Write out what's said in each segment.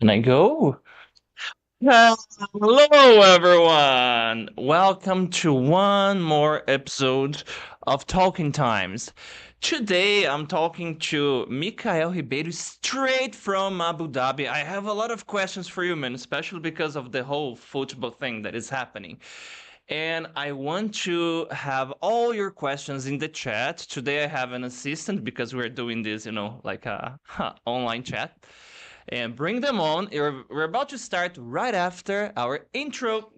Can I go? Hello, everyone. Welcome to one more episode of Talking Times. Today, I'm talking to Mikael Ribeiro straight from Abu Dhabi. I have a lot of questions for you, man, especially because of the whole football thing that is happening. And I want to have all your questions in the chat. Today I have an assistant because we're doing this, like a online chat. And bring them on. We're about to start right after our intro.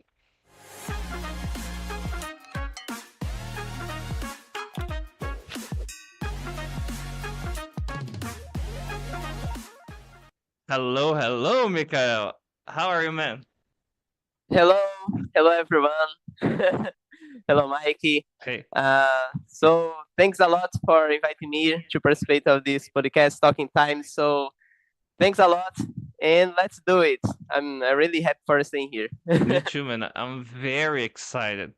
Hello, hello, Mikael. How are you, man? Hello, hello everyone. Hello, Mikey. Hey. So thanks a lot for inviting me to participate of this podcast, Talking Time. So thanks a lot, and let's do it. I'm really happy for staying here. Me too, man. I'm very excited.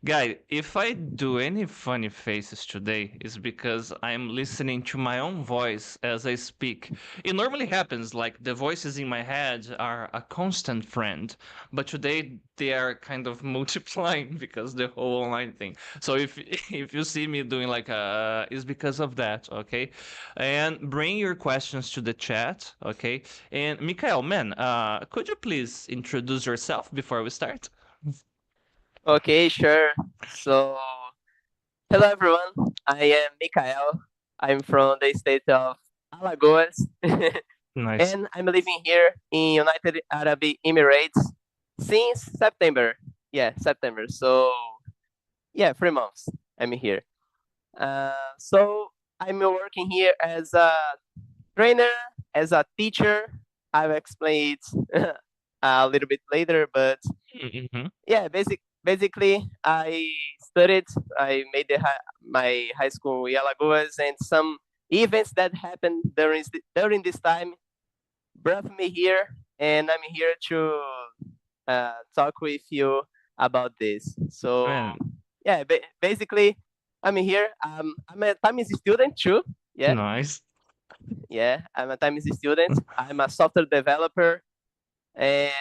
Guy, if I do any funny faces today, it's because I'm listening to my own voice as I speak. It normally happens like the voices in my head are a constant friend, but today they are kind of multiplying because the whole online thing. So if if you see me doing like it's because of that, okay? And bring your questions to the chat, okay? And Mikael, man, could you please introduce yourself before we start? Okay, sure. So hello everyone. I am Mikael. I'm from the state of Alagoas, Nice. and I'm living here in United Arab Emirates since September. Yeah, September. So yeah, 3 months I'm here. So I'm working here as a trainer, as a teacher. I'll explain it a little bit later, but Mhm. yeah, basically I studied. I made my high school in Alagoas, and some events that happened during this time brought me here, and I'm here to talk with you about this. So Man, yeah, basically, I'm here. I'm a Times student too. Yeah, nice. yeah, I'm a Times student. I'm a software developer, and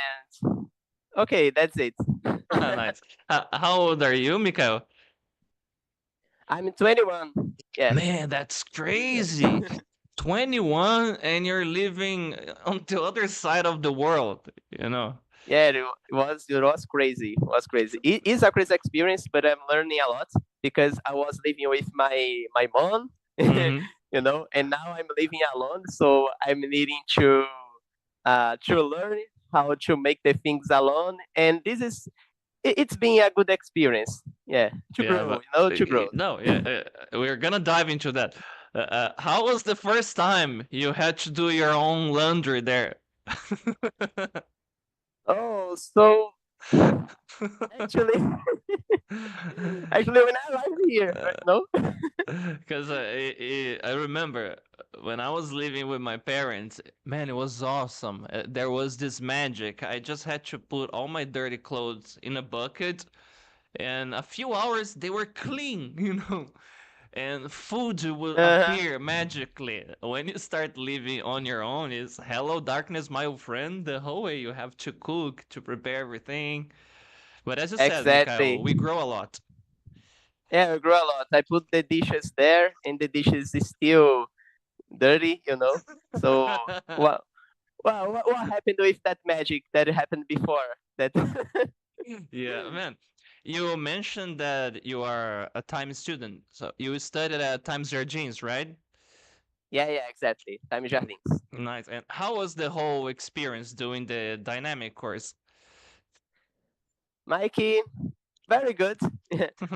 okay, that's it. Nice. How old are you, Mikael? I'm 21. Yeah, Man, that's crazy. 21 and you're living on the other side of the world, you know? yeah, it was crazy. It was crazy. It is a crazy experience, but I'm learning a lot because I was living with my mom, Hmm. and now I'm living alone, so I'm needing to learn how to make the things alone, and it's been a good experience. Yeah, to Yeah, grow, but to grow. no, yeah, we're gonna dive into that. How was the first time you had to do your own laundry there? Oh, so actually, actually, when I arrived here, Because I remember when I was living with my parents, man, it was awesome. There was this magic. I just had to put all my dirty clothes in a bucket, and a few hours they were clean, and food will uh, appear magically. When you start living on your own, is hello darkness, my old friend. The whole way you have to cook, to prepare everything. But as you said, exactly. Mikhail, we grow a lot. Yeah, I grow a lot. I put the dishes there, and the dishes is still dirty. So what? What happened with that magic that happened before? That Yeah, man. You mentioned that you are a time student, so you studied at Times Jardins, right? yeah, yeah, exactly. Time Jardins. Nice. And how was the whole experience doing the dynamic course? Mikey, very good.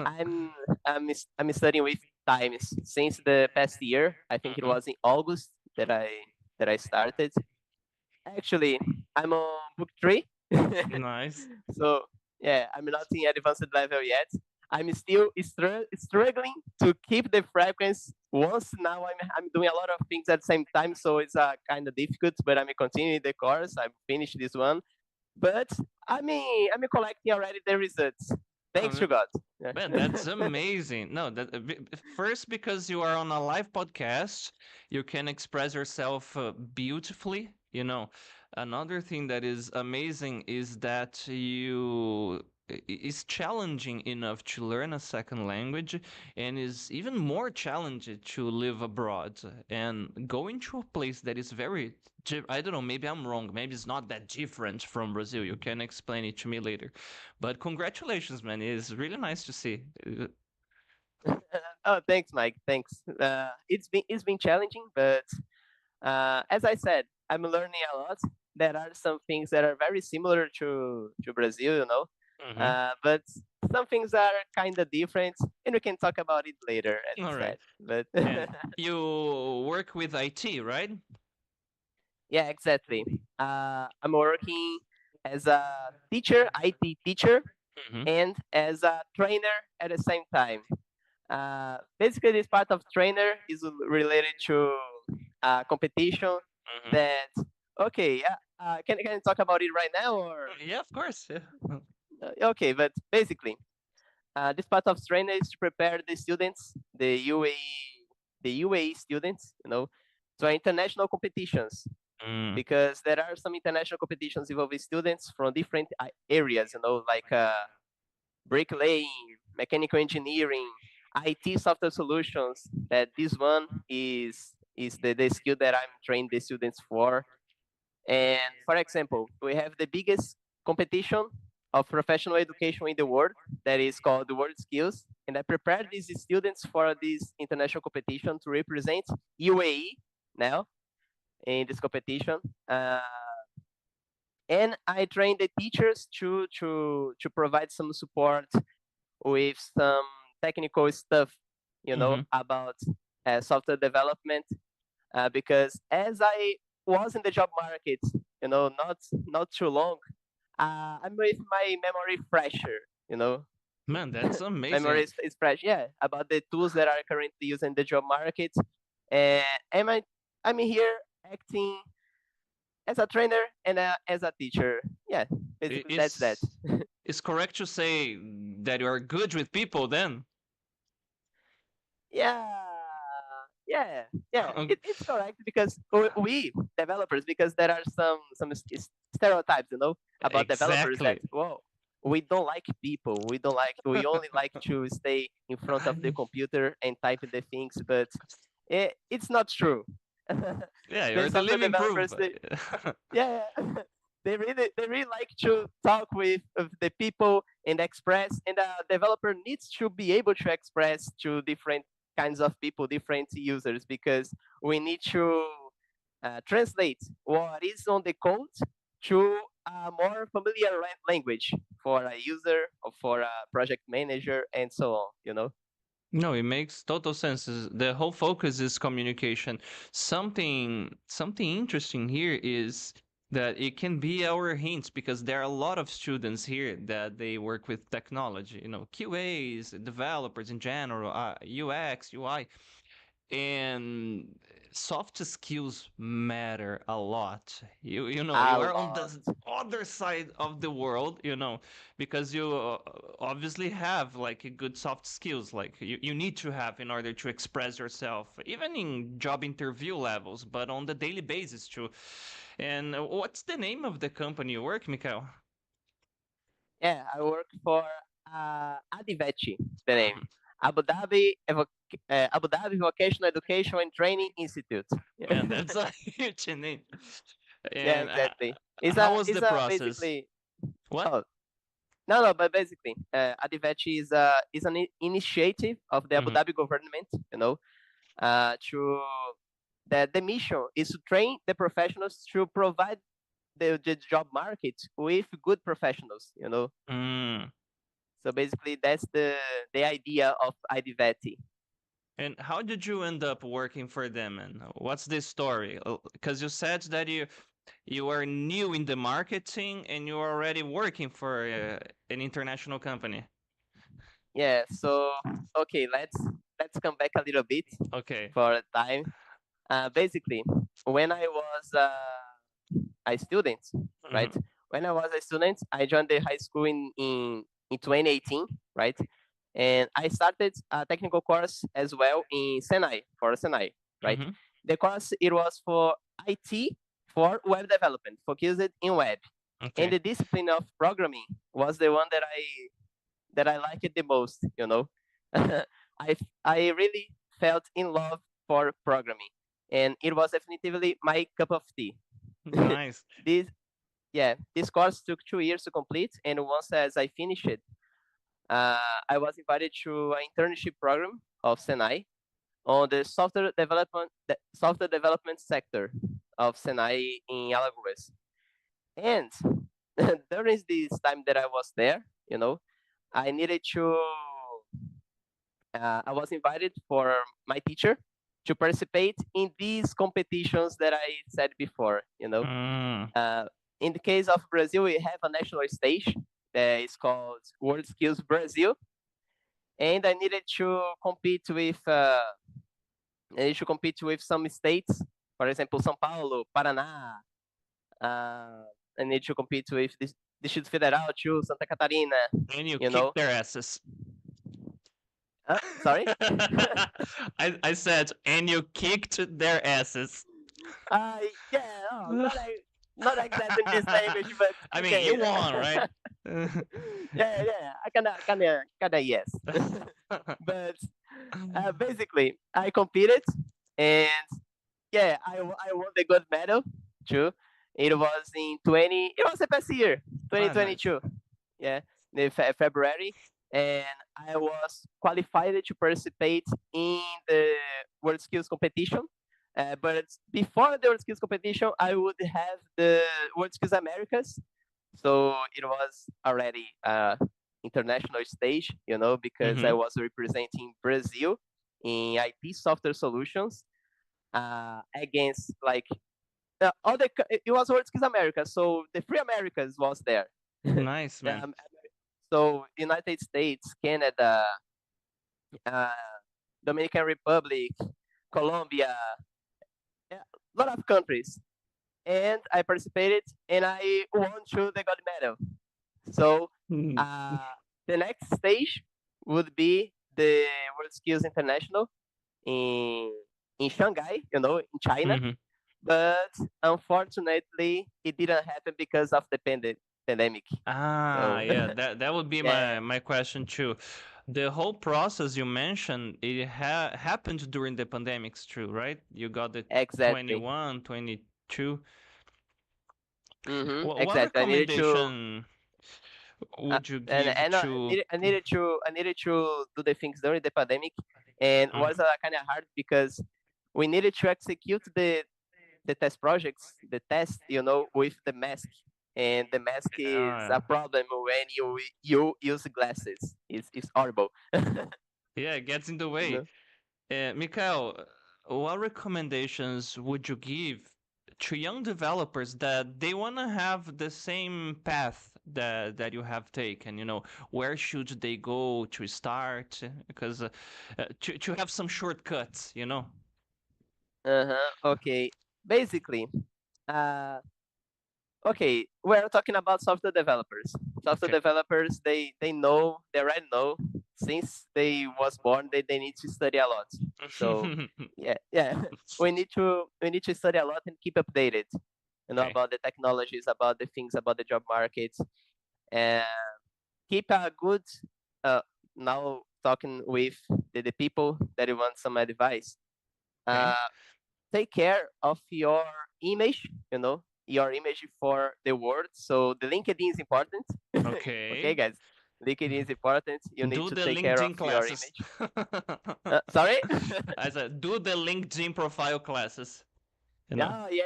I'm I'm studying with times since the past year. I think it Mhm. was in August that I started. Actually, I'm on book three, Nice. so yeah, I'm not in advanced level yet. I'm still struggling to keep the frequency. Once now, I'm doing a lot of things at the same time, so it's kind of difficult. But I'm continuing the course. I finished this one, but I'm collecting already the results. Oh, Thanks to man. God. Yeah. Man, that's amazing. No, first because you are on a live podcast, you can express yourself beautifully. Another thing that is amazing is that it's challenging enough to learn a second language and is even more challenging to live abroad and going to a place that is very I don't know, maybe I'm wrong, maybe it's not that different from Brazil. You can explain it to me later, but congratulations, man. It's really nice to see. Oh, thanks, Mike. Thanks. It's been challenging, but as I said, I'm learning a lot. There are some things that are very similar to Brazil, Mhm. but some things are kind of different, and we can talk about it later, as you All right. said. But And you work with IT, right? yeah, exactly. I'm working as a teacher, IT teacher, Hmm. and as a trainer at the same time. Basically, this part of trainer is related to competition. Hmm. That okay? Yeah. Can I talk about it right now or Yeah, of course. Yeah. okay? But basically, this part of trainer is to prepare the students, the UAE students, to international competitions Mm. because there are some international competitions involving students from different areas, like bricklaying, mechanical engineering, IT software solutions. That this one is the skill that I'm training the students for. And for example, we have the biggest competition of professional education in the world that is called the World Skills. And I prepared these students for this international competition to represent UAE now in this competition. And I train the teachers to provide some support with some technical stuff, Hmm. about software development. Because as I was in the job market, not too long, I'm with my memory fresher. Man, that's Memory amazing. is fresh. Yeah, about the tools that are currently used in the job market. And I'm here acting as a trainer and as a teacher. Yeah, basically that's that. It's correct to say that you are good with people then? Yeah, yeah, yeah. It's correct because we developers, because there are some stereotypes, about developers that, Exactly. well, we don't like people. We only like to stay in front of the computer and type the things, but it's not true. Yeah, The you're the software living proof. developers, yeah, they really like to talk with the people and express, and a developer needs to be able to express to different kinds of people, different users, because we need to translate what is on the code to a more familiar language for a user or for a project manager and so on. No, it makes total sense. The whole focus is communication. Something interesting here is that it can be our hints because there are a lot of students here that they work with technology, QAs, developers in general, UX, UI, and soft skills matter a lot. You A are on lot. the other side of the world, because you obviously have like a good soft skills like you need to have in order to express yourself even in job interview levels, but on the daily basis too. And what's the name of the company you work, Mikael? Yeah, I work for Adivechi, the name. Abu Dhabi, Abu Dhabi Vocational Education and Training Institute. Yeah, Man, that's a huge name. yeah, And exactly. It's how a was it's the a process? basically. What? Oh, no, but basically, Adivechi is an initiative of the Abu Hmm. Dhabi government. To the mission is to train the professionals to provide the job market with good professionals. Mm. So basically, that's the idea of Adivechi. And how did you end up working for them? And what's this story? Because you said that you are new in the marketing and you're already working for an international company. Yeah. So okay, let's come back a little bit Okay. for a time. Basically, when I was a student, right? Hmm. When I was a student, I joined the high school in 2018, right? And I started a technical course as well in Senai, for Senai, right? Hmm. The course, it was for IT for web development, focused in web. And Okay. the discipline of programming was the one that I liked the most. I really felt in love for programming, and it was definitively my cup of tea. Nice. this this course took 2 years to complete, and once as I finished it, I was invited to an internship program of Senai on the software development sector of Senai in Alagoas. And during this time that I was there, I needed to. I was invited for my teacher to participate in these competitions that I said before. Mm. Uh, in the case of Brazil, we have a national stage that is called World Skills Brazil, and I need to compete with some states, for example, São Paulo, Paraná. I need to compete with the Distrito Federal too, Santa Catarina. And you You kick know, their asses. Sorry. I said, and you kicked their asses. Yeah, not exactly in this language, but I mean, okay. you won, right? Yeah, I kinda yes. But basically, I competed, and yeah, I won the gold medal too. It was in 20. It was the past year, Ah, nice. 2022. Yeah, in February, and I was qualified to participate in the World Skills competition. But before the World Skills competition, I would have the World Skills Americas, so it was already international stage, because I Mm-hmm. was representing Brazil in IT software solutions against like it was World Skills America, so the three Americas was there. Nice, man. So United States, Canada, uh, Dominican Republic, Colombia, yeah, a lot of countries, and I participated and I won to the gold medal. So Mm. uh, the next stage would be the World Skills International in Shanghai, in China. Mm-hmm. But unfortunately, it didn't happen because of the pandemic. Ah, So yeah, that would be yeah, my question too. The whole process you mentioned, it happened during the pandemics, true, right? You got the exactly. 21, 22. What Exactly. I needed to recommendation would you give and to? I needed to do the things during the pandemic, and Mhm. was kind of hard because we needed to execute the test projects, the test, with the mask, and the mask is Yeah, a problem when you use glasses. It's horrible. yeah, it gets in the you way. know. Mikhail, what recommendations would you give to young developers that they want to have the same path that you have taken? Where should they go to start? Because to have some shortcuts. Okay. Basically, uh, okay, we're talking about software developers. Software Okay. developers, they already know since they was born they need to study a lot. So yeah, we need to study a lot and keep updated. Okay. About the technologies, about the things, about the job markets, and keep a good. Uh, Now talking with the people that you want some advice. Okay. Uh, Take care of your image, your image for the world. So the LinkedIn is important. Okay, Okay. guys, LinkedIn is important. You need Do to the take care of LinkedIn your classes. image. Sorry? I said, do the LinkedIn profile classes. You know? Yeah,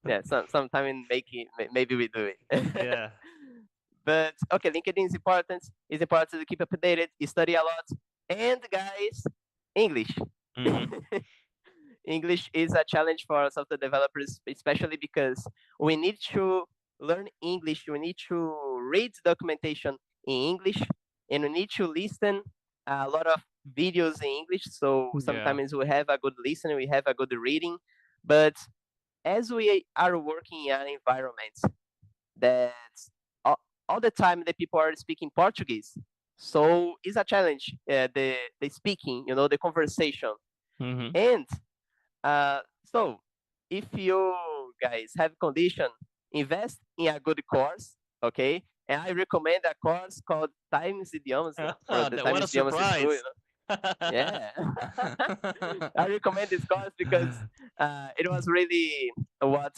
yeah. Sometime in making, maybe we do it. Yeah. But okay, LinkedIn is important. It's important to keep updated. You study a lot, and guys, English. Mm-hmm. English is a challenge for software developers, especially because we need to learn English. We need to read documentation in English, and we need to listen a lot of videos in English. So Yeah. sometimes we have a good listening, we have a good reading, but as we are working in an environment that all, all the time the people are speaking Portuguese, so it's a challenge. The speaking, the conversation, Mm-hmm. and so if you guys have condition, invest in a good course, okay? And I recommend a course called Times Idioms from the What a Times Idioms School, surprise. yeah. I recommend this course because it was really what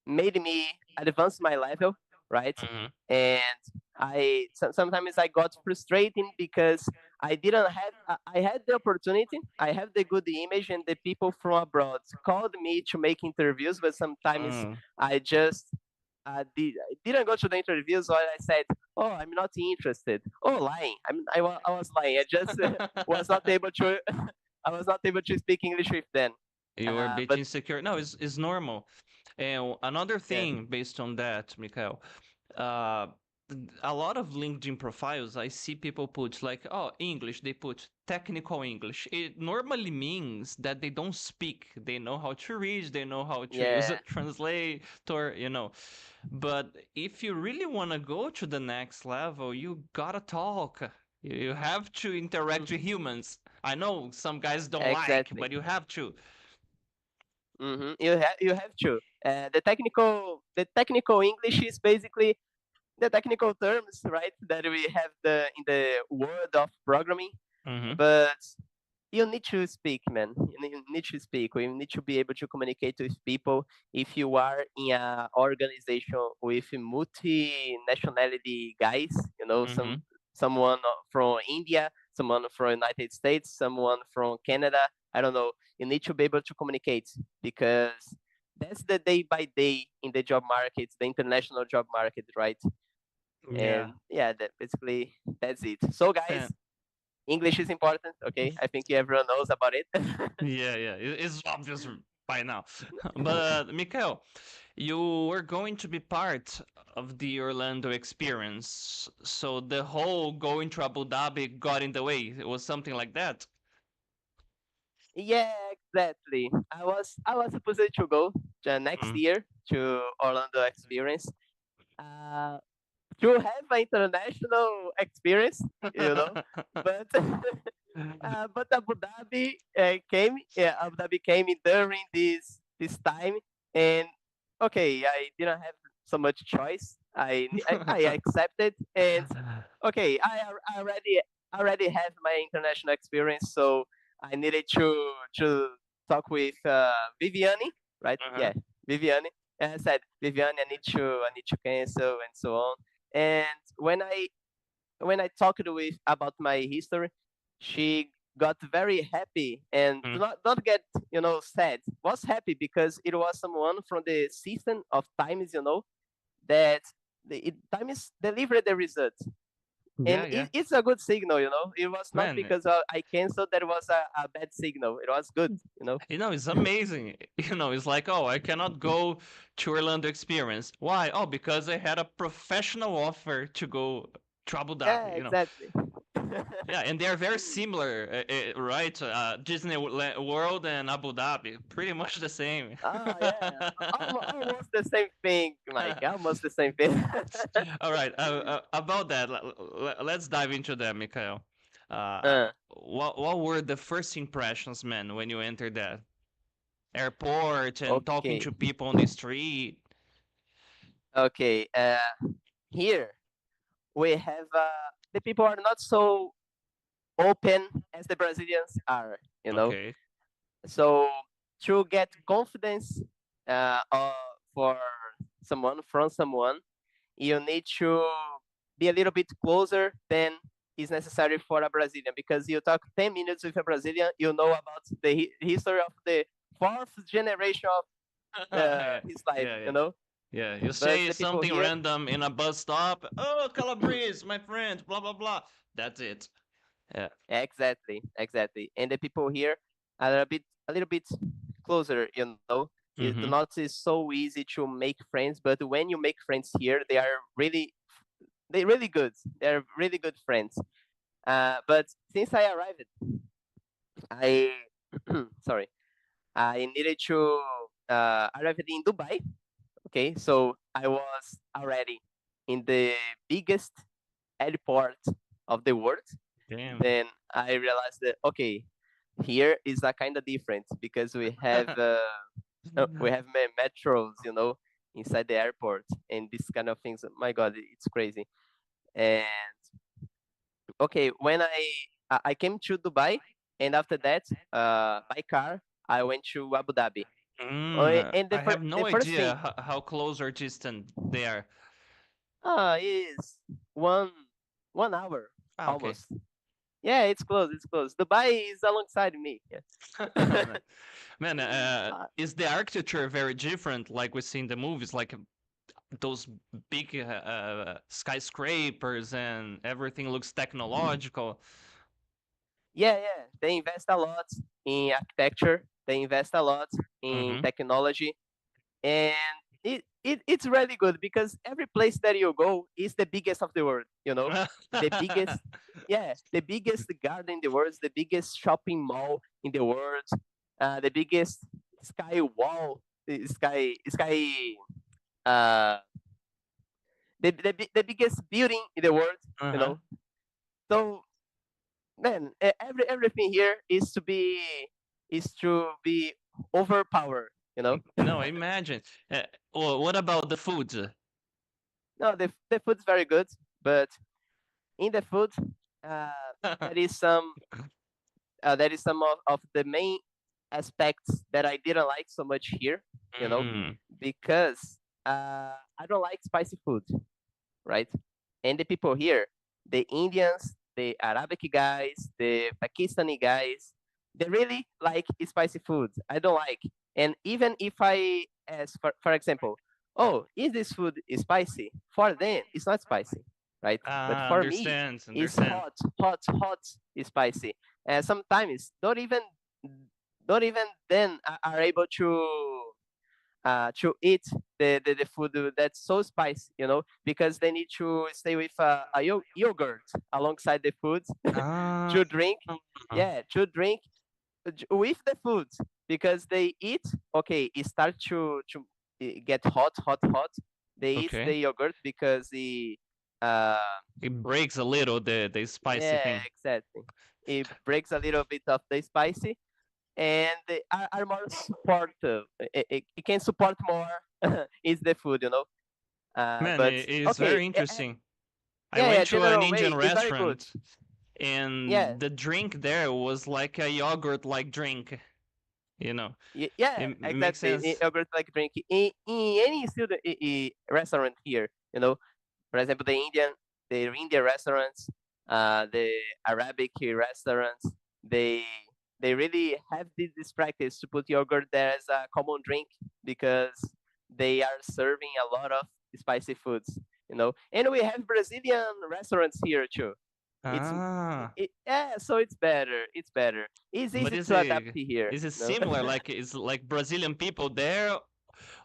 made me advance my level, right? Mhm. And sometimes I got frustrating because I had the opportunity, I have the good image, and the people from abroad called me to make interviews, but sometimes Mm. I just I didn't go to the interviews, or I said, "Oh, I'm not interested." Oh, lying. I was lying. I just was not able to. I was not able to speak English with them. You were a bit But insecure. No, it's normal. And another yes, thing based on that, Mikael, uh, a lot of LinkedIn profiles, I see people put like, oh, English, they put technical English. It normally means that they don't speak. They know how to read, they know how to use a yeah, translator. But if you really want to go to the next level, you gotta talk. You have to interact with mhm, humans. I know some guys don't like, exactly. but you have to. You have to. The technical English is basically the technical terms, right? That we have in the world of programming. Mm-hmm. But you need to speak, man. You need to speak. You need to be able to communicate with people. If you are in an organization with multi-nationality guys, Mm-hmm. someone from India, someone from United States, someone from Canada. I don't know. You need to be able to communicate because that's the day by day in the job market, the international job market, right? Yeah. And yeah, basically that's it. So, Yeah. guys, English is important. Okay, I think everyone knows about it. Yeah. It's obvious by now. But Mikael, you were going to be part of the Orlando experience, so the whole going to Abu Dhabi got in the way. It was something like that. Yeah, exactly. I was supposed to go next Mm. year to Orlando experience. Uh, to have an international experience, you know, but but Abu Dhabi came. Yeah, Abu Dhabi came in during this time, and okay, I didn't have so much choice. I accepted, and okay, I already have my international experience, so I needed to talk with Viviani, right? Uh-huh. Yeah, Viviani. And I said, Viviani, I need to cancel and so on. And when I talked with about my history, she got very happy and do Mm. not get sad. Was happy because it was someone from the system of times, that times delivered the result, Yeah, and yeah. it's a good signal. It was not Man, because I canceled that was a bad signal. It was good. it's amazing. It's like, oh, I cannot go to Orlando Experience. Why? Oh, because I had a professional offer to go to Abu Yeah, Dhabi. exactly. Yeah, and they are very similar, right? Disney World and Abu Dhabi, pretty much the same. Oh yeah, almost the same thing, Mike. Almost the same thing. All right, about that, let's dive into that, Mikhail. uh, What were the first impressions, man, when you entered that airport and talking okay, to people on the street? okay. Here we have the people are not so open as the Brazilians are. Okay. So to get confidence for someone from someone, you need to be a little bit closer than is necessary for a Brazilian, because you talk 10 minutes with a Brazilian, you know about the history of the fourth generation of Yeah, his life, yeah. Yeah, you But say the people something here, random in a bus stop. Oh, Calabrese, my friend, blah blah blah. That's it. Yeah. exactly, and the people here are a little bit closer. It's Mm-hmm. not so easy to make friends, but when you make friends here, they really good. They're really good friends. But since I arrived, I sorry, I needed to arrive in Dubai. Okay, so I was already in the biggest airport of the world. Damn. Then I realized that okay, here is a kind of different because we have We have metros, inside the airport, and this kind of things. My God, it's crazy. And okay, when I came to Dubai, and after that, by car, I went to Abu Dhabi. And I have the no first thing, idea how close or distant they are. is one hour Ah, okay. almost. Yeah, it's close. It's close. Dubai is alongside me. Yeah. Man, Uh, is the architecture very different like we see in the movies, like those big skyscrapers and everything looks technological? yeah. They invest a lot in architecture. They invest a lot in Mm-hmm. technology, and it's really good because every place that you go is the biggest of the world. The biggest, yeah, the biggest garden in the world, the biggest shopping mall in the world, the biggest sky wall, uh, the biggest building in the world. You Uh-huh. know, so man, everything here is to be overpowered. No, imagine. Well, what about the food? No, the food's very good, but in the food, uh, there is some of the main aspects that I didn't like so much here. You know, Mm. because I don't like spicy food, right? And the people here, the Indians, the Arabic guys, the Pakistani guys, they really like spicy food. I don't like. And even if I ask, for example, oh, is this food spicy? For them, it's not spicy, right? But Ah, for me, it's understand. hot, spicy. And sometimes not even then are able to eat the food that's so spicy, because they need to stay with a yogurt alongside the food Ah, to drink. Yeah, to drink with the food because they eat. Okay, it starts to get hot. They eat the okay. yogurt because uh, It breaks a little the spicy yeah, thing. exactly. It breaks a little bit of the spicy, and they are more supportive. It can support more is the food, Man, but it's okay, very interesting. I yeah, went to an general Indian way is very good. restaurant Yeah, and the drink there was like a yogurt like drink, you know. yeah, It makes exactly. sense. Yogurt like drink in any student restaurant here, for example, the Indian restaurants, the Arabic restaurants, they they really have this practice to put yogurt there as a common drink because they are serving a lot of spicy foods. And we have Brazilian restaurants here too. It's Ah, yeah, so it's better. It's better. It's but easy to adapt here. is it similar? Like is like Brazilian people there,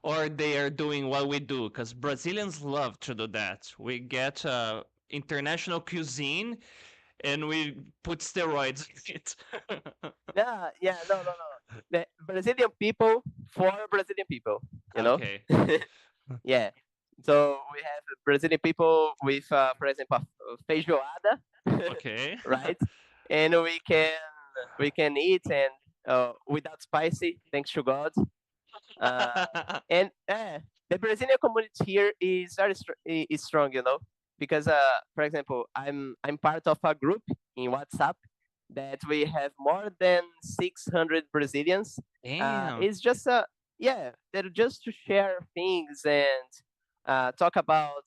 or they are doing what we do? Because Brazilians love to do that. We get international cuisine and we put steroids in it. Yeah, no. The Brazilian people for Brazilian people, you know? Okay. Yeah. So we have Brazilian people with, for example, feijoada, Okay. right? And we can eat and without spicy, thanks to God. Uh, and the Brazilian community here is very is strong, because for example, I'm part of a group in WhatsApp that we have more than 600 Brazilians. Damn. It's just yeah, they're just to share things and talk about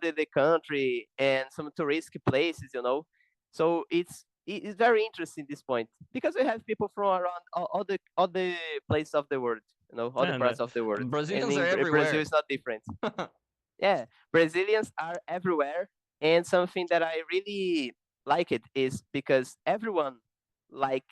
the country and some touristic places, So it's very interesting this point because we have people from around all the places of the world, all the Man, parts of the world, and Brazilians are in Brazil everywhere. is not different. Yeah, Brazilians are everywhere, and something that I really like it is because everyone like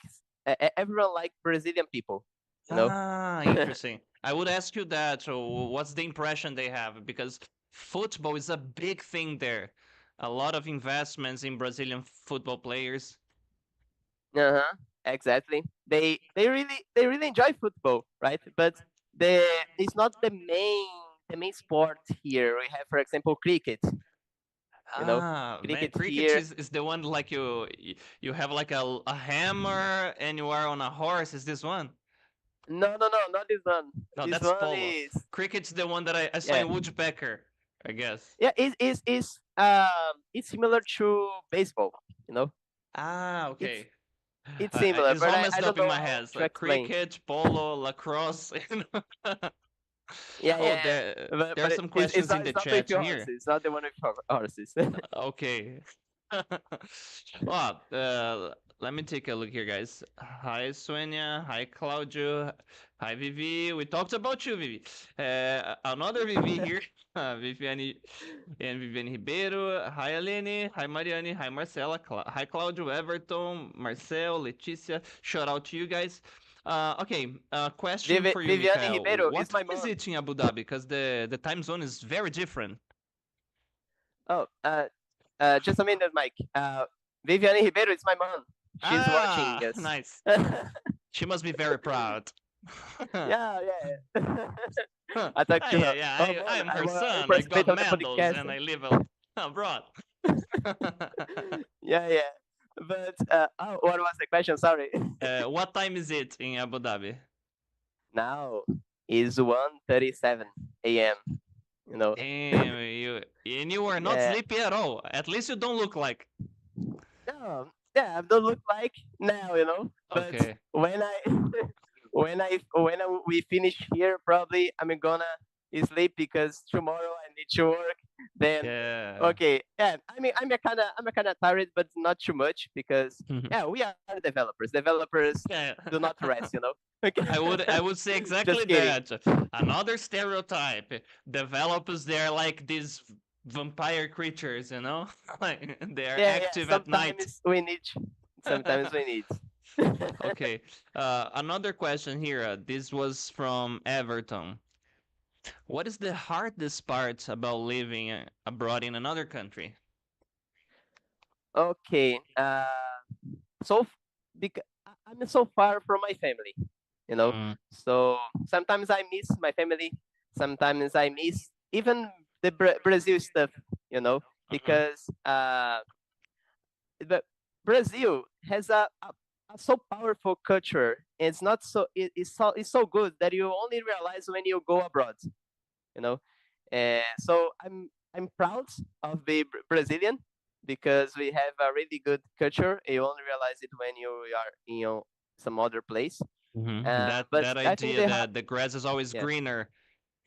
Brazilian people, you know. Ah, interesting. I would ask you that. So, what's the impression they have? Because football is a big thing there. A lot of investments in Brazilian football players. Uh-huh, exactly. They really enjoy football, right? But the it's not the main sport here. We have, for example, cricket. You know, Ah, man, cricket cricket here. is the one like you have like a hammer and you are on a horse. Is this one? No, not this one. No, This that's one polo. is Cricket's the one that I saw yeah, in Woodpecker, I guess. yeah. It's similar to baseball. You know, Ah, it's okay. it's similar, It's but all I messed don't up in know my how head. It's to like explain. cricket, polo, lacrosse. You know? Yeah, Oh, yeah. there are But some questions in the it's not with chat your here. horses. It's not the one with horses. Okay. Well, let me take a look here, guys. Hi, Sonia. Hi, Claudio. Hi, Vivi. We talked about you, Vivi. Another Vivi here. Viviane and Viviane Ribeiro. Hi, Aline. Hi, Mariane. Hi, Marcela. Hi, Claudio, Everton, Marcel, Leticia. Shout out to you guys. Okay, question for you, Viviane Mikael. Ribeiro What is my time is mom. it in Abu Dhabi? Because the time zone is very different. Oh, just a minute, Mike. Viviane Ribeiro is my mom. She's watching Ah, us. nice. She must be very proud. Yeah, yeah. Huh. I talked Ah, to yeah, her. yeah. Oh, I mom, am her I son. I got participate on the medals podcast. and I live abroad. Yeah, yeah. But what was the question? Sorry. What time is it in Abu Dhabi? Now is 1:37 a.m. You know. Damn, you are not Yeah. sleepy at all. At least you don't look like. No, yeah, I don't look like now, you know. But Okay. when I we finish here, probably I'm gonna sleep because tomorrow I need to work. Then Yeah. okay, yeah. I'm a kind of tired, but not too much because yeah, we are developers. Developers Yeah. do not rest, you know. Okay. I would say exactly Just kidding. that. Another stereotype. Developers, they're like these vampire creatures, you know? Like they are Yeah, yeah. active at night. Sometimes we need. Okay. Another question here. This was from Everton. What is the hardest part about living abroad in another country? Okay. So because I'm so far from my family, you know. Mm, So sometimes I miss my family. Sometimes I miss even the Brazil stuff, you know, mhm. because but Brazil has a so powerful culture. And it's not so it's so good that you only realize when you go abroad, you know. So I'm proud of being Brazilian because we have a really good culture. You only realize it when you are in some other place. But That I think idea that the grass is always yeah, greener.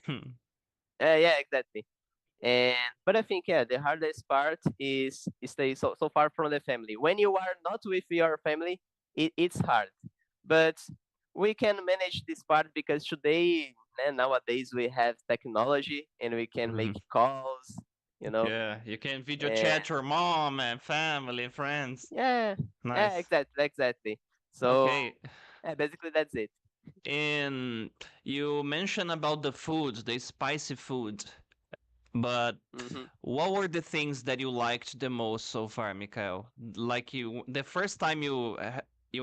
Hmm. yeah, exactly. And but I think yeah, the hardest part is stay so far from the family. When you are not with your family, it's hard. But we can manage this part because today and nowadays we have technology and we can make Mhm. calls, you know. Yeah, you can video And chat your mom and family, friends. yeah, yeah, Nice. exactly. So Okay. yeah, basically that's it. And you mentioned about the food, the spicy food, but Hmm. what were the things that you liked the most so far, Mikael? Like the first time you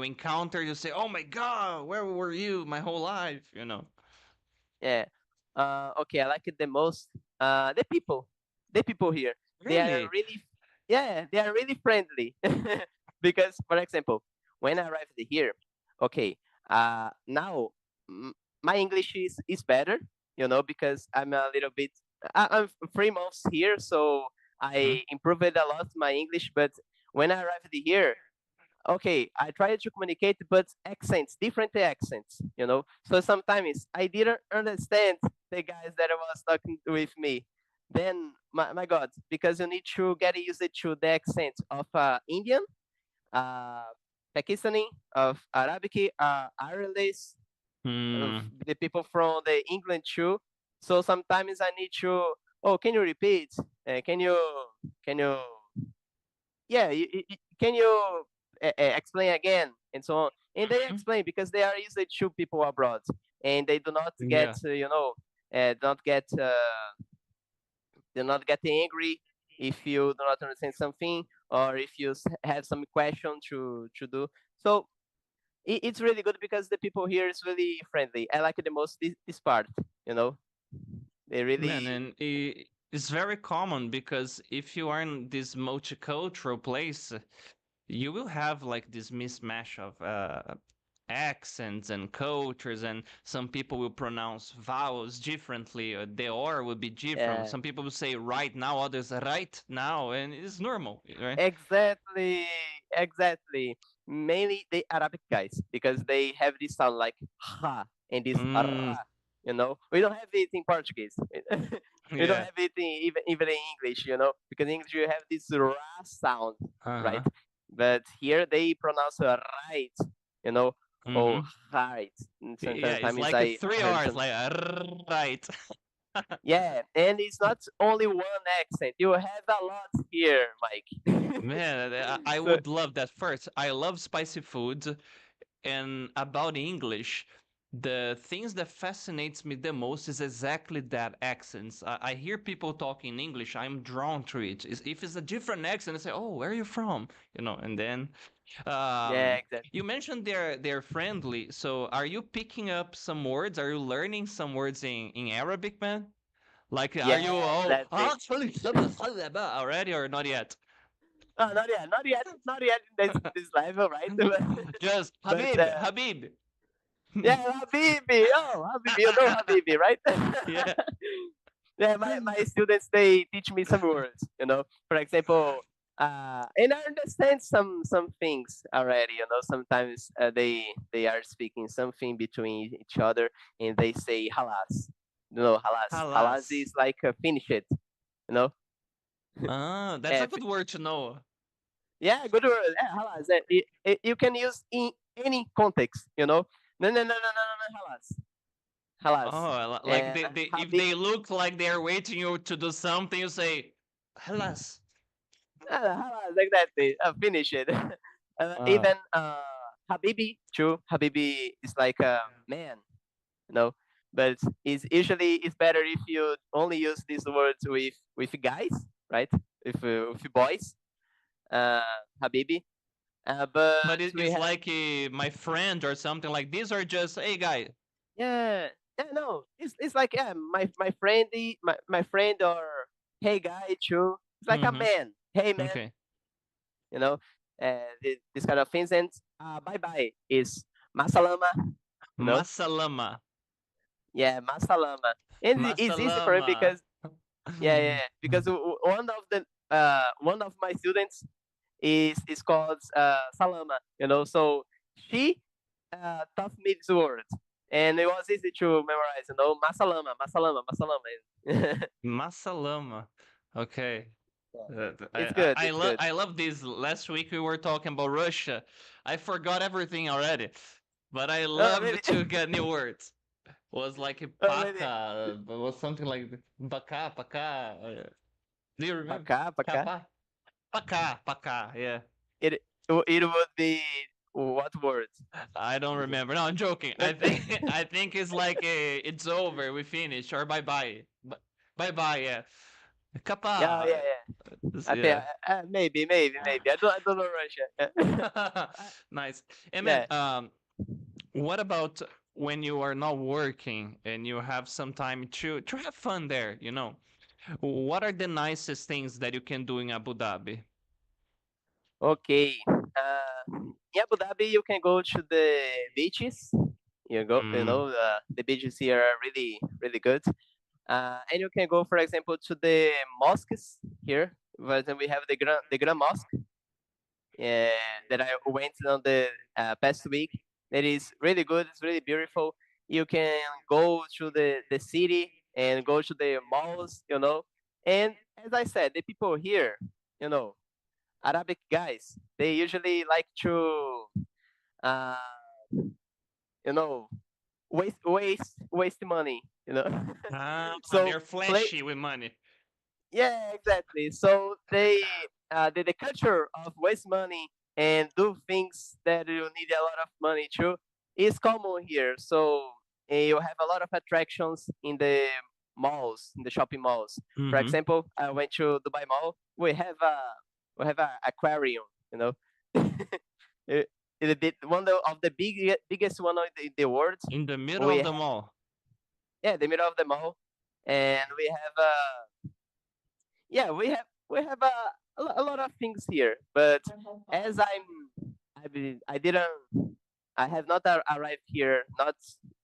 encountered, you say, "Oh my God, where were you my whole life?" You know. Yeah. Okay, I like it the most. The people here, they are Really? really, yeah, they are really friendly. Because, for example, when I arrived here, okay, now m- my English is better, you know, because I'm a little bit. I'm 3 months here, so Hmm. I improved a lot my English. But when I arrived here, okay, I tried to communicate, but accents, different accents, you know. So sometimes I didn't understand the guys that was talking with me. Then, my God, because you need to get used to the accent of Indian, uh, Pakistani, of Arabic, Irish, of Hmm. the people from the England too. So sometimes I need to. Oh, can you repeat? Can you yeah, can you explain again and so on? And they explain because they are usually two people abroad, and they do not get Yeah. don't get do not get angry if you do not understand something or if you have some question to do. So it's really good because the people here is really friendly. I like the most this part, you know. They Man, really and it's very common because if you are in this multicultural place, you will have like this mismatch of accents and cultures, and some people will pronounce vowels differently, or the or will be different. Yeah, Some people will say right now, others right now, and it's normal, right? exactly, exactly. Mainly the Arabic guys because they have this sound like ha and this Mm, ra. We don't have it in Portuguese. We don't yeah. have it even in English. Because in English you have this ra sound, right? Uh-huh. But here they pronounce right. You know, or Mm-hmm. right. And Yeah, it's sometimes like I three heard R's, some. like right. Yeah, and it's not only one accent. You have a lot here, Mike. Man, I So would love that. First, I love spicy food, and about English, the things that fascinates me the most is exactly that accents. I hear people talking English, I'm drawn to it. If it's a different accent, I say, "Oh, where are you from?" And then yeah, um, exactly. you mentioned they're friendly. So, are you picking up some words? Are you learning some words in Arabic, man? Like, are Yeah, you exactly. already or not yet? Oh, not yet, not yet, not yet in this level, right? Just But Habib, Habib. yeah, Habibi. Oh, Habibi, Habibi, right? Yeah. Yeah, my students they teach me some words. For example, and I understand some things already. Sometimes they are speaking something between each other, and they say halas. Halas. Halas Halas. is like finish it. You know. Ah, that's Uh, a good word to know. Yeah, good word. Yeah, halas. You can use in any context. No, no, no, no, no, no, no, halas. Halas. Oh, like And if Habib. they look like they're waiting you to do something, you say, "Halas." Halas, exactly. Finish it. Uh, Even Habibi, true. Habibi is like a man, you know. But it's better if you only use these words with guys, right? With boys, uh, Habibi. but But we it's have. like my friend or something like this, or just, "Hey, guy." Yeah, yeah, no, it's like yeah, my friend or hey guy too. It's like a Mm-hmm. man. Hey man, Okay. you know, this kind of things. And bye bye is masalama. You know, Masalama. yeah, masalama. And it's easy for me Masalama. because yeah, yeah, yeah, because one of my students is called Salama. So she taught me this word, and it was easy to memorize. Masalama, masalama, masalama. Masalama. Okay. Yeah. I, It's I good. I It's love good. I love this. Last week we were talking about Russia. I forgot everything already, but I Really? love to get new words. Was like a Really? paca, was something like baka, paca. Do you remember? Paka, paka. Capa? Paca, paca. Yeah, It would be what word? I don't remember. No, I'm joking. I think I think it's like it's over. We finished or bye bye. Bye bye. Yeah, Yeah, yeah, capa. yeah. I think Yeah. maybe. I don't know Russia. Nice. And man, Yeah. what about when you are not working and you have some time to have fun there? What are the nicest things that you can do in Abu Dhabi? Okay. In Abu Dhabi, you can go to the beaches. Mm, The beaches here are really, really good. And you can go, for example, to the mosques here. But then we have the Grand Mosque that I went on the past week. It is really good. It's really beautiful. You can go to the city and go to the malls. And as I said, the people here, you know, Arabic guys, they usually like to, uh, you know, waste money. So they're play. flashy with money. Yeah, exactly. So the culture of waste money and do things that you need a lot of money to is common here. So you have a lot of attractions in the malls, in the shopping malls. For Mm-hmm. example, I went to Dubai Mall. We have a aquarium. You know, it, it's a bit one of the biggest one in the world. In the middle We of the have mall. yeah the middle of the mall, and we have yeah, we have a lot of things here, but as I didn't I have not arrived here. Not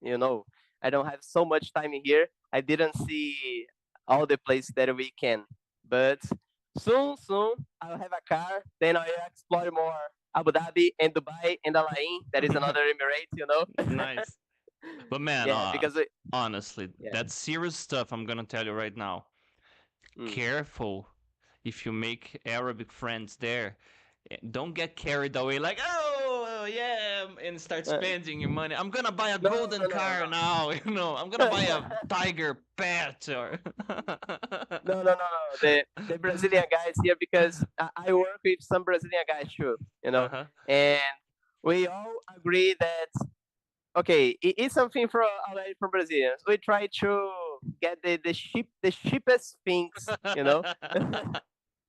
you know, I don't have so much time here. I didn't see all the places that we can, but soon I'll have a car. Then I'll explore more Abu Dhabi and Dubai and Al Ain. That is another Emirate, you know. Nice. But man, Yeah, because we, honestly, yeah. that's serious stuff. I'm gonna tell you right now. Mm. Careful if you make Arabic friends there. Don't get carried away like, oh yeah, and start Uh, spending your money. I'm gonna buy a no, golden no, no, car no. now. I'm gonna buy a tiger pet or. No. The Brazilian guys here because I work with some Brazilian guys too, you know, Uh-huh. and we all agree that okay, it is something for already from Brazilians. We try to get the cheapest things, you know.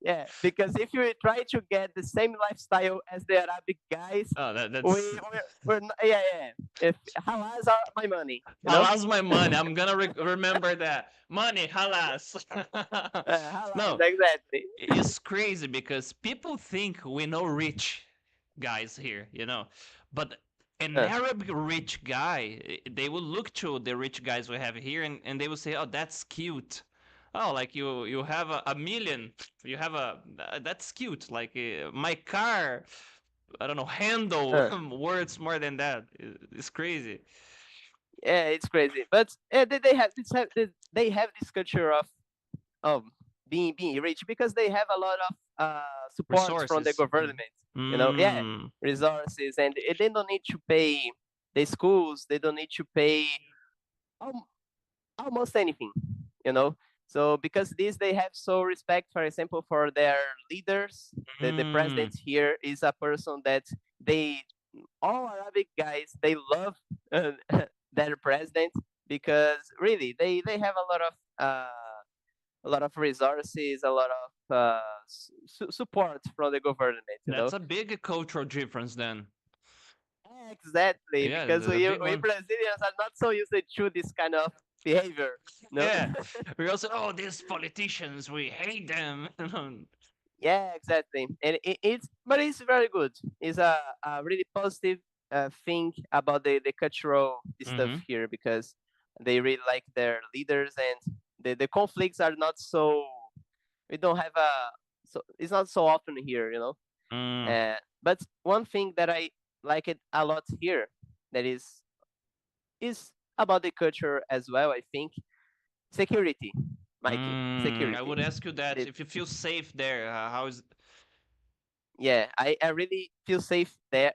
Yeah, because if you try to get the same lifestyle as the Arabic guys, Oh, we that's yeah. If halas are my money, you know. halas my money. I'm gonna remember that money halas. Halas No, exactly. it's crazy because people think we know rich guys here, but an Uh, Arab rich guy, they will look to the rich guys we have here and they will say, "Oh, that's cute." Oh, like you have a million, you have that's cute. Like my car, I don't know, handle uh. words more than that. It's crazy. Yeah, it's crazy. But they have this culture of um being rich because they have a lot of support from the Resources. government. You know, yeah, Mm. resources, and they don't need to pay the schools. They don't need to pay al- almost anything. You know, so because this they have so respect, for example, for their leaders. The Mm. president here is a person that they all Arabic guys they love their president because really they have a lot of resources, a lot of support from the government. You know, That's a big cultural difference then. exactly Yeah, because the big we one. Brazilians are not so used to this kind of behavior. No, Yeah, we also these politicians, we hate them. yeah, exactly, and it's but it's very good. It's a really positive thing about the cultural stuff Mm-hmm. here because they really like their leaders and the conflicts are not so we don't have a so it's not so often here, you know. Mm. But one thing that I like it a lot here that is about the culture as well. I think security, Mikey, I security. would ask you that The, if you feel safe there. How is? yeah, I really feel safe there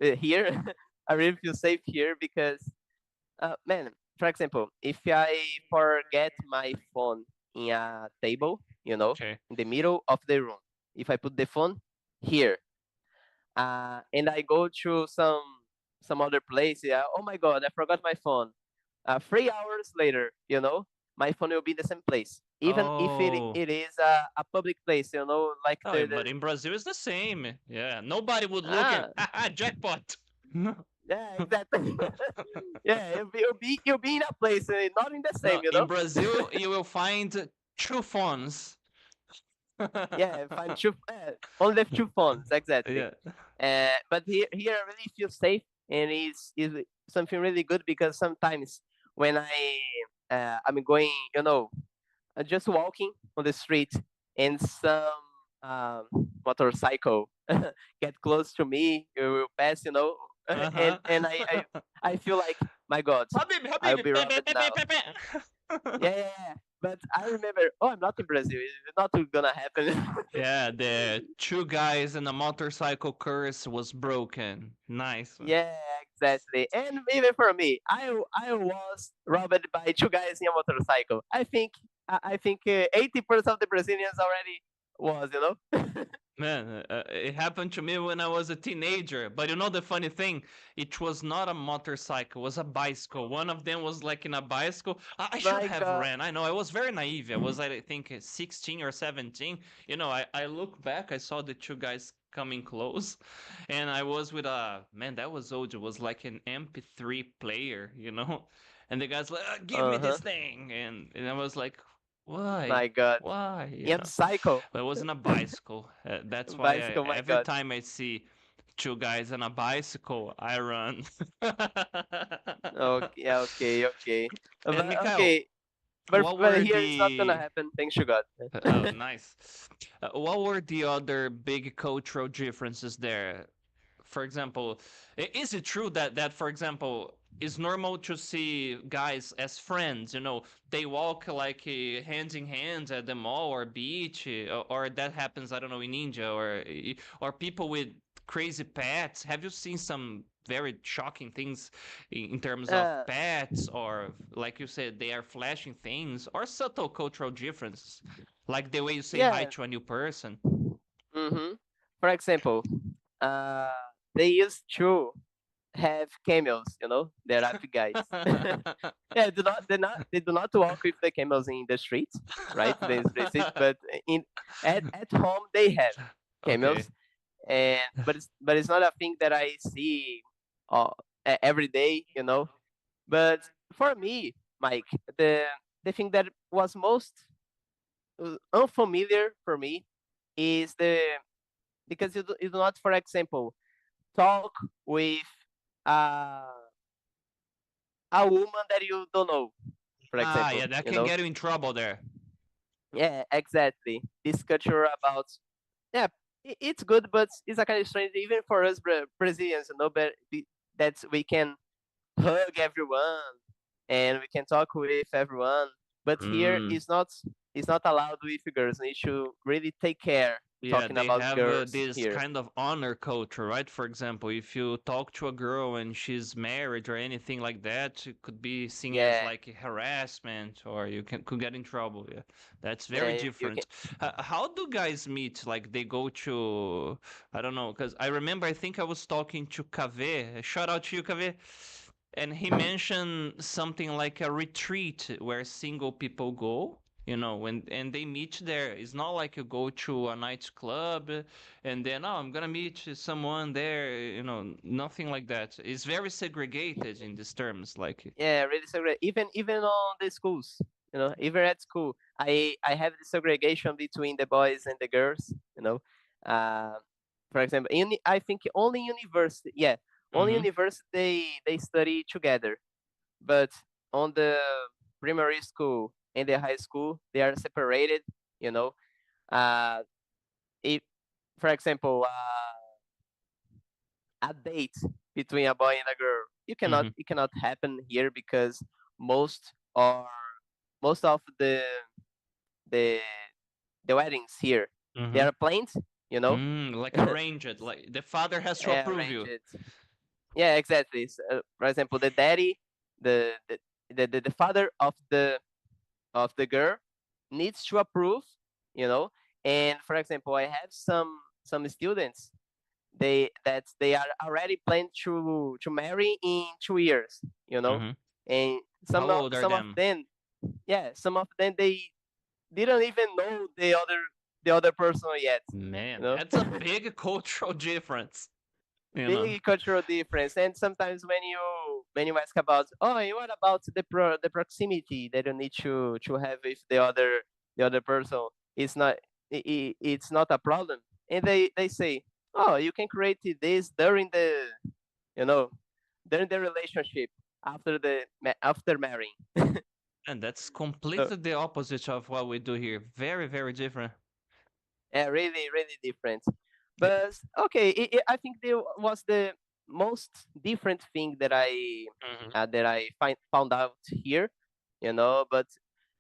here. I really feel safe here because man, for example, if I forget my phone in a table, you know, Okay. in the middle of the room, if I put the phone here, and I go to some other place, yeah, oh my god, I forgot my phone. 3 hours later, you know, my phone will be in the same place, even if Oh. it is a public place, you know, like Oh, but in Brazil it's the same. Yeah, nobody would look and ah jackpot. No. yeah, exactly. Yeah, you'll be in a place, not in the No, same, you in know. Brazil you will find two phones. Yeah, find two, only two phones, exactly. Yeah. But here I really feel safe, and it's something really good because sometimes when I'm going, you know, just walking on the street, and some um, motorcycle get close to me, it will pass, you know, Uh-huh. and I feel like my God, Habibi, I'll Habibi, be pepe, robbed now. pepe, pepe. Yeah. But I remember, oh, I'm not in Brazil. It's not gonna happen. Yeah, the two guys in a motorcycle curse was broken. Nice. Yeah, exactly. And even for me, I was robbed by two guys in a motorcycle. I think 80% of the Brazilians already was, you know. Man, it happened to me when I was a teenager. But you know the funny thing? It was not a motorcycle, it was a bicycle. One of them was like in a bicycle. I should My have God. ran. I know, I was very naive. I was, I think, 16 or 17. I look back, I saw the two guys coming close. And I was with man, that was old. It was like an MP3 player. And the guy's like, give me Uh this huh. thing. And I was like, why? My God. Why? Yeah, I'm psycho. But it wasn't a bicycle. That's why Bicycle. My every God. time I see two guys on a bicycle, I run. Okay, okay, okay. And But Mikael, okay, what but were here it's not gonna the happen. Thanks to God. oh, nice. What were the other big cultural differences there? For example, is it true that for example, it's normal to see guys as friends? You know, they walk like hands in hands at the mall or beach, or that happens, I don't know, in India, or people with crazy pets. Have you seen some very shocking things in terms of Uh, pets, or like you said, they are flashing things, or subtle cultural differences, like the way you say hi yeah. to a new person? Mm-hmm. For example, uh, they used to have camels. The Arabic guys. Yeah, they do not walk with the camels in the streets, right? They sit, but at home they have Okay. camels, and but it's not a thing that I see uh, every day. But for me, Mike, the thing that was most unfamiliar for me is because you do not, for example, talk with uh, a woman that you don't know, for Ah, example. yeah, that can get you in trouble there. Yeah, exactly. This culture about, yeah, it's good, but it's a kind of strange even for us Brazilians. But that we can hug everyone and we can talk with everyone. But here Mm. it's not allowed with girls. You should really take care Yeah, talking they about have girls this here. kind of honor culture, right? For example, if you talk to a girl and she's married or anything like that, it could be seen as Yeah, like harassment, or you could get in trouble. Yeah, that's very yeah, you can. different. How do guys meet? Like they go to, I don't know, because I remember I think I was talking to Kaveh. Shout out to you, Kaveh. And he mentioned something like a retreat where single people go, and they meet there. It's not like you go to a nightclub and then, oh, I'm gonna meet someone there, nothing like that. It's very segregated in these terms, like. Yeah, really segregate. Even on the schools, even at school, I have the segregation between the boys and the girls. Uh, for example, I think only university, yeah, only Mm-hmm. university they study together, but on the primary school and the high school they are separated. You know, uh, if for example, a date between a boy and a girl. Mm-hmm. It cannot happen here because most or most of the the weddings here they Mm-hmm. are planned, you know, Like arranged, like the father has to approve you. arranged. Yeah, exactly. For example, the daddy, the the, the father of the girl needs to approve, you know. And for example, I have some students they are already planned to marry in 2 years, Mm-hmm. and How old are some of them? them, yeah, some of them they didn't even know the other person yet, you Man, know. that's a big cultural difference, you know. Big cultural difference. And sometimes when you ask about, oh, and what about the proximity that you need to have with the other person, it's not it's not a problem. And they say, oh, you can create this during you know during the relationship after marrying. And that's So, completely the opposite of what we do here. Very, very different. yeah, really, really different. Eh, But okay, I think there was the most different thing mhm, that I found out here, But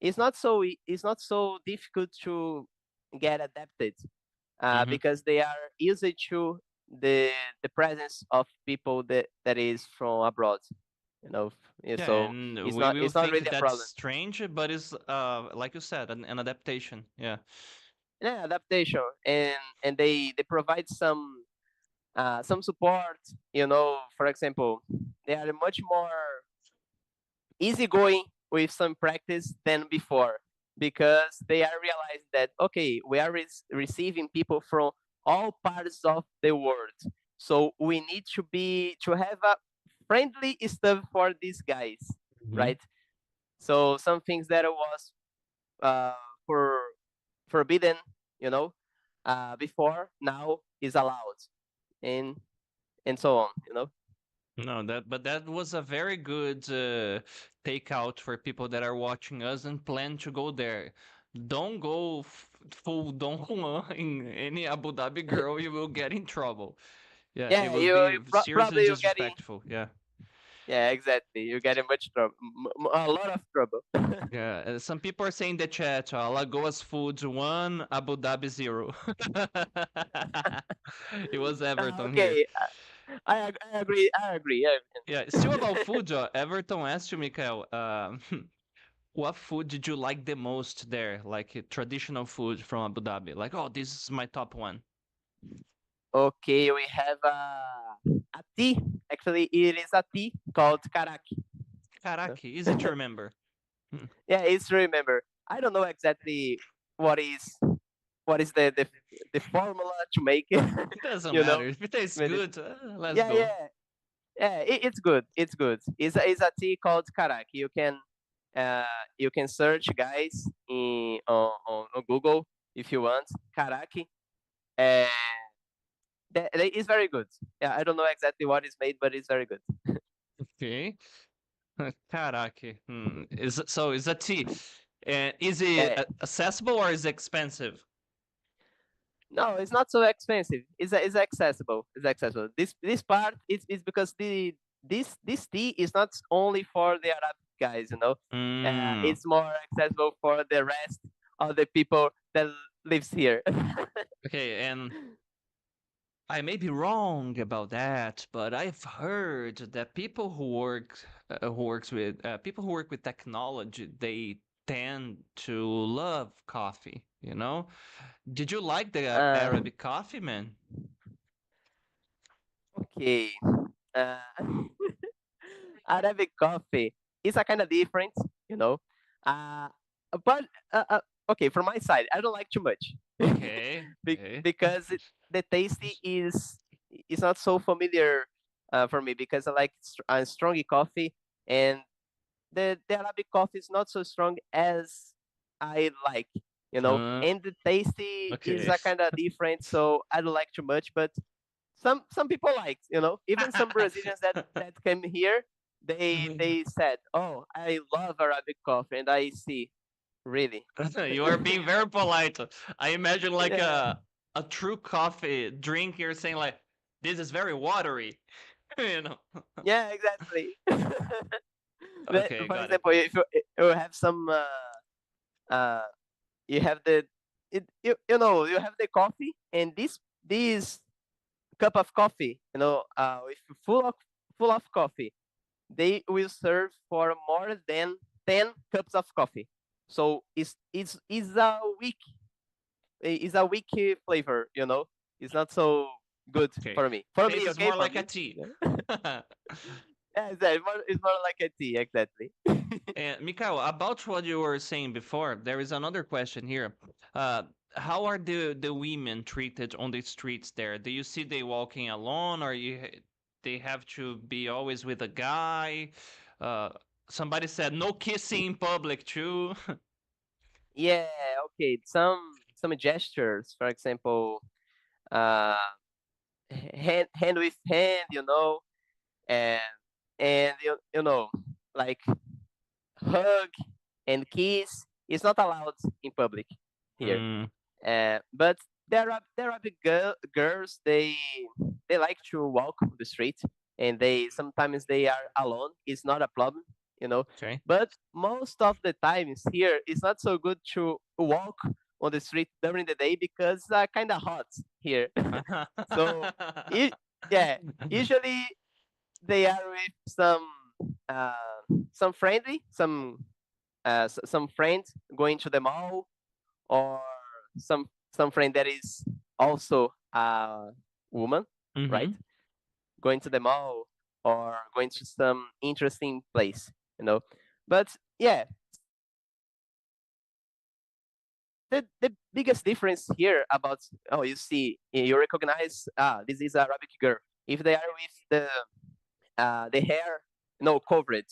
it's not so difficult to get adapted, mhm. because they are used to the presence of people that is from abroad, you know. Yeah, So and it's we not will it's not think really a that's problem. strange, but it's like you said, an adaptation. Yeah. Yeah, adaptation, and they provide some support. For example, they are much more easygoing with some practice than before, because they are realizing that, okay, we are receiving people from all parts of the world, so we need to have a friendly stuff for these guys, Hmm. right? So some things that was uh, for forbidden, before, now is allowed. And and so on. You know. No, that was a very good takeout for people that are watching us and plan to go there. Don't go full Don Juan in any Abu Dhabi girl, you will get in trouble. Yeah, it Yeah, would be you seriously probably you're getting. disrespectful. Yeah. Yeah, exactly. You're getting much trouble, a lot of trouble. Yeah, some people are saying in the chat, Alagoas Foods 1, Abu Dhabi 0. It was Everton here. Okay, I agree. I agree. Yeah, still about food, Everton asked you, Mikael, what food did you like the most there? Like traditional food from Abu Dhabi? Like, oh, this is my top one. Okay, we have a tea. Actually, it is a tea called karaki. Karaki, easy to remember. Yeah, it's to remember. I don't know exactly what is what is the formula to make it. It doesn't You know, matter. If it tastes when good, let's yeah, go. yeah, yeah. It's good. It's good. It's a tea called karaki. Uh you can search, guys, on Google if you want karaki. And that is very good. Yeah, I don't know exactly what is made, but it's very good. Okay. Karaki. Is that tea? Is it Yeah. accessible or is it expensive? No, it's not so expensive. It's accessible. It's accessible. This part is because this tea is not only for the Arab guys. You know, Mm, it's more accessible for the rest of the people that lives here. okay, and I may be wrong about that, but I've heard that people who works with people who work with technology, they tend to love coffee. You know, did you like the uh, Arabic coffee, man? okay. Uh, Arabic coffee is a kind of different, you know. Uh, but okay, from my side, I don't like too much Okay, okay. because the tasty is not so familiar for me because I like strong coffee, and the Arabic coffee is not so strong as I like, you know. Uh, And the tasty is okay. a kind of different, so I don't like too much. But some people like, you know, even some Brazilians that came here, they said, "Oh, I love Arabic coffee," and I see, really. You are being very polite. I imagine like Yeah, a true coffee drink. You're saying like this is very watery. You know. yeah, exactly. Okay, For got it. example, if you have some, uh, you have you know, you have the coffee, and this cup of coffee, you know, with full of coffee, they will serve for more than 10 cups of coffee. So it's a weak flavor, you know. It's not so good Okay, for me. For me, tastes okay, more for like a me. tea. Yeah, yeah, it's more like a tea, exactly. And Mikhail, about what you were saying before, there is another question here. Uh, how are the women treated on the streets there? Do you see they walking alone, or they have to be always with a guy? Uh, somebody said no kissing in public too. Yeah, okay. Some gestures, for example, uh, hand with hand, you know, and you know, like hug and kiss is not allowed in public here. Mm, But there are big girls. They like to walk on the street, and they sometimes they are alone. It's not a problem, you know. okay. But most of the times here, it's not so good to walk on the street during the day because it's kind of hot here. So it, yeah, usually they are with uh, some friends going to the mall, or some friend that is also a woman, right? Mm-hmm. Going to the mall or going to some interesting place, you know. But yeah, the biggest difference here about, oh, you see, you recognize, this is a Arabic girl if they are with the hair, no, covered,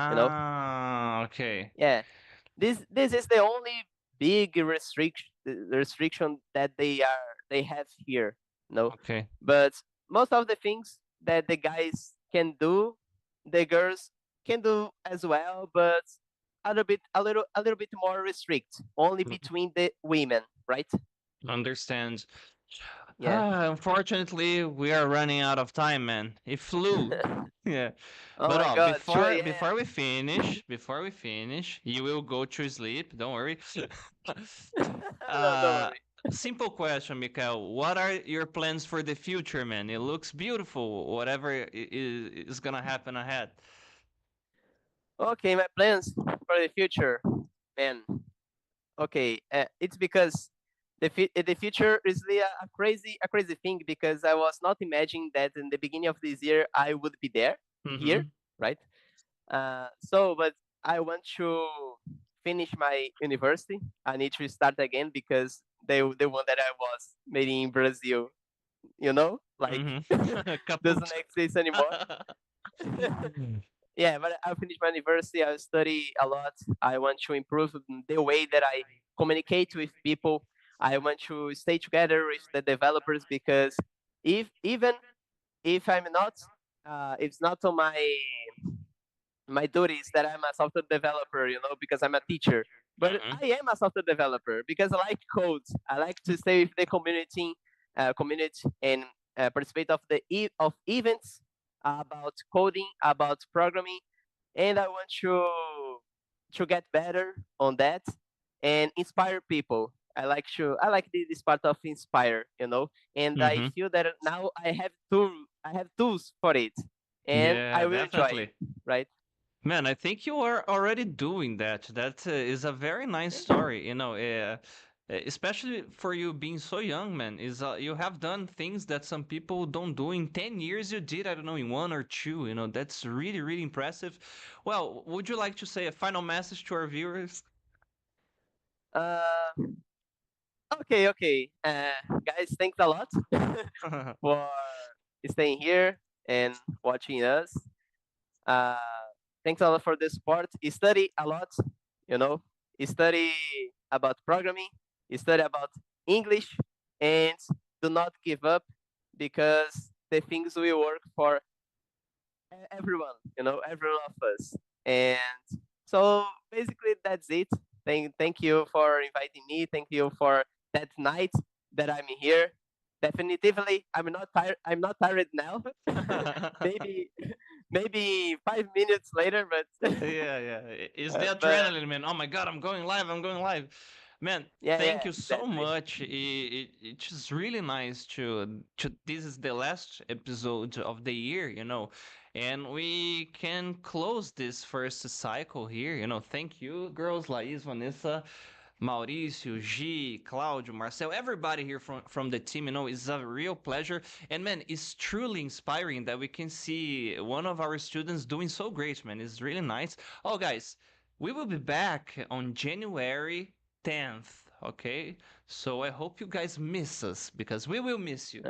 you know. Ah, okay. Yeah, this is the only big restriction that they have here, no. Okay. But most of the things that the guys can do, the girls can do as well, but a little bit more restrict, only Mm, between the women, right? understand. Yeah. Unfortunately, we are running out of time, man. It flew. Yeah. Oh But my God, sure, before yeah. before we finish, you will go to sleep. Don't worry. No, don't uh, worry. simple question, Mikael. What are your plans for the future, man? It looks beautiful. Whatever is gonna happen ahead. Okay, my plans for the future, man. Okay, it's because the future is really a crazy thing because I was not imagining that in the beginning of this year I would be there here, Mm-hmm. right? But I want to finish my university. I need to start again because the one that I was made in Brazil, like Mm-hmm. doesn't Kaput. exist anymore. Yeah, but I'll finish my university. I'll study a lot. I want to improve the way that I communicate with people. I want to stay together with the developers because if even if I'm not, it's not on my duties that I'm a software developer, because I'm a teacher. But Mm-hmm. I am a software developer because I like codes. I like to stay with the community and participate of of events about coding, about programming, and I want to get better on that and inspire people. I like this part of inspire, and I Mm-hmm. feel that now I have tools for it, and I Yeah, will enjoy it, definitely. right? Man, I think you are already doing that. That is a very nice story, especially for you being so young, man. Is You have done things that some people don't do in 10 years. You did, I don't know, in one or two. That's really, really impressive. Well, would you like to say a final message to our viewers? Uh, okay. Guys, thanks a lot for staying here and watching us. Uh, Thanks a lot for the support. Study a lot, you know. Study about programming. Study about English, and do not give up because the things will work for everyone. Every one of us. And so basically, that's it. Thank you for inviting me. Thank you for that night that I'm here. Definitively, I'm not tired. I'm not tired now. maybe maybe 5 minutes later, but Yeah, yeah. It's the but adrenaline, man. Oh my God, I'm going live. I'm going live. Man, thank yeah, you so exactly. much. It's just really nice this is the last episode of the year, and we can close this first cycle here. Thank you, girls, Laís, Vanessa, Mauricio, G, Claudio, Marcel, everybody here from the team, it's a real pleasure. And man, it's truly inspiring that we can see one of our students doing so great, man. It's really nice. Oh, guys, we will be back on January 10th, okay? So I hope you guys miss us because we will miss you.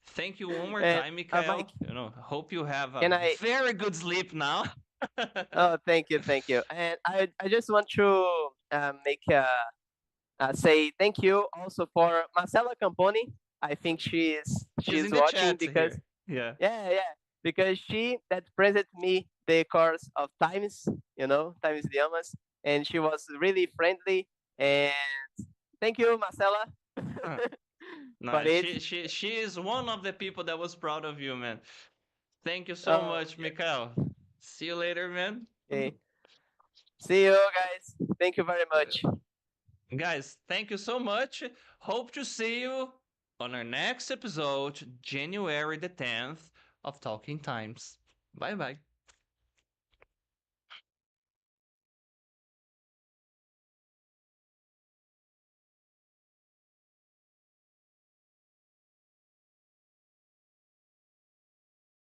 Thank you one more And time, Mike, Mikael. Hope you have a can I? very good sleep now. Oh, thank you. And I just want to make say thank you also for Marcela Camponi. I think She's in she's the watching chat because here. Yeah. yeah, because she that presented me the course of times, times idiomas, and she was really friendly. And thank you, Marcela, for Nice. it. She is one of the people that was proud of you, man. Thank you so Oh, much, Mikael. See you later, man. okay. See you guys. Thank you very much. Guys, thank you so much. Hope to see you on our next episode, January the 10th of Talking Times. Bye bye.